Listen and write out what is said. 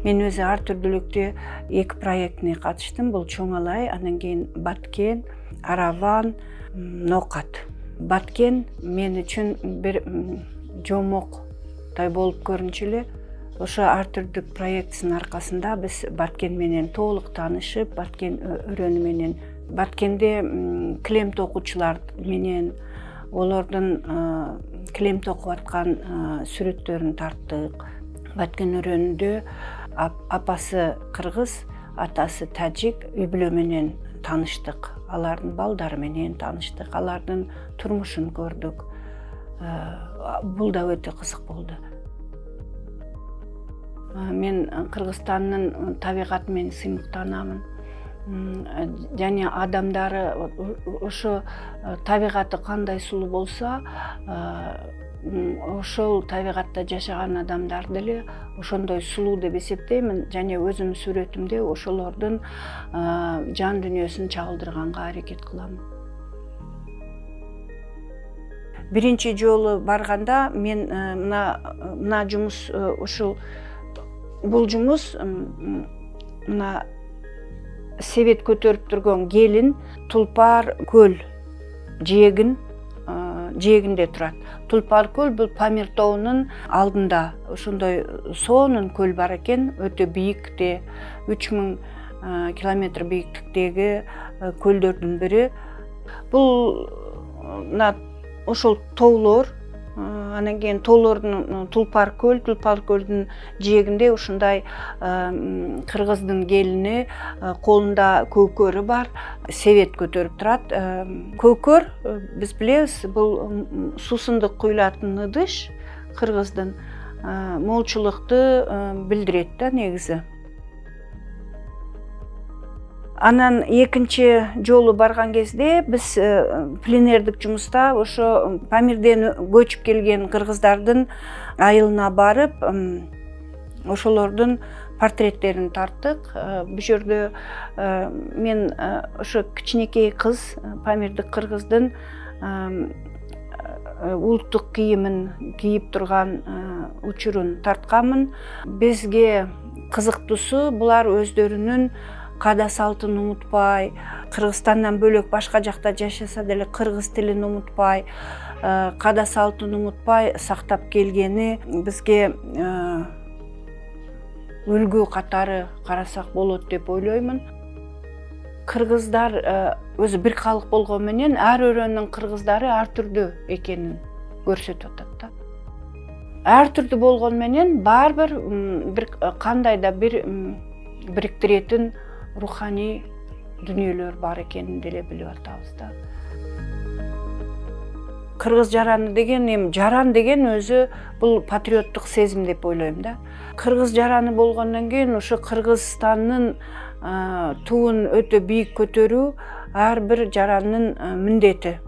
Мен өзі ар түрдүүлүктө 2 проектине катыштым. Бул Чоңалай, анан кийин Баткен, Араван, Нокат. Баткен мен үчүн бир жомоктой болуп көрүнчү эле. Ошо ар түрдүк проектинин аркасында биз Баткен менен толук таанышып, Баткен өрөнү менен, Баткенде килем токуучулар менен олордун килем токуп аткан сүрөттөрүн тарттык. Баткен өрөнүндө апасы кыргыз, атасы тажик үй бүлө менен тааныштык. Алардын балдары менен тааныштык, алардын турмушун көрдүк. Бул да өтө кызык болду. Мен Кыргызстандын табигаты менен сыймыктанамын. Жана адамдары ошо табигаты кандай сулуу болсо, ошол табигатта жашаган адамдар деле ошондой сулуу деп эсептеймин. Жана өзүмдүн сүрөтүмдө ошолордун жан дүйнөсүн чагылдырганга аракет кылам. Биринчи жолу барганда мен мына жумус ушул бул жумус мына себет көтөрүп турган келин Тулпар көл жээгинде турат. Тулпар көл бул Памир тоонун алдында ошондой сонун көл бар экен, өтө бийикте, 3000 километр бийиктиктеги көлдөрдүн бири. Бул ошол тоолор, анан кийин тоолордун Тулпар көлдүн жээгинде ушундай кыргыздын келини колунда көкөрү бар, себет көтөрүп турат. Көкөр биз билебиз, бул суусундук куюлатын ыдыш, кыргыздын молчулукту билдирет да негизи. Анан экинчи жолу барган кезде биз пленердик жумуста ошо Памирден көчүп келген кыргыздардын айылына барып, ошолордун портреттерин тарттык. Бул жерде мен ошо кичинекей кыз Памирдик кыргыздын улуттук кийимин кийип турган учурун тартканмын. Бизге кызыктуусу, булар өздөрүнүн каада салтын унутпай, Кыргызстандан бөлөк башка жакта жашаса деле кыргыз тилин унутпай, каада салтын унутпай сактап келгени бизге үлгү катары карасак болот деп ойлоймун. Кыргыздар өзү бир калк болгон менен ар өрөөнүн кыргыздары ар түрдүү экенин көрсөтүп атат да. Ар түрдүү болгон менен баары бир кандайда бир бириктиретін руханий дүниелер бар экенин деле билип атабыз да. Кыргыз жараны деген, жаран деген өзү бул патриоттук сезим деп ойлойм да. Кыргыз жараны болгондон кийин ошо Кыргызстандын туун өтө бийик көтөрүү ар бир жарандын міндети.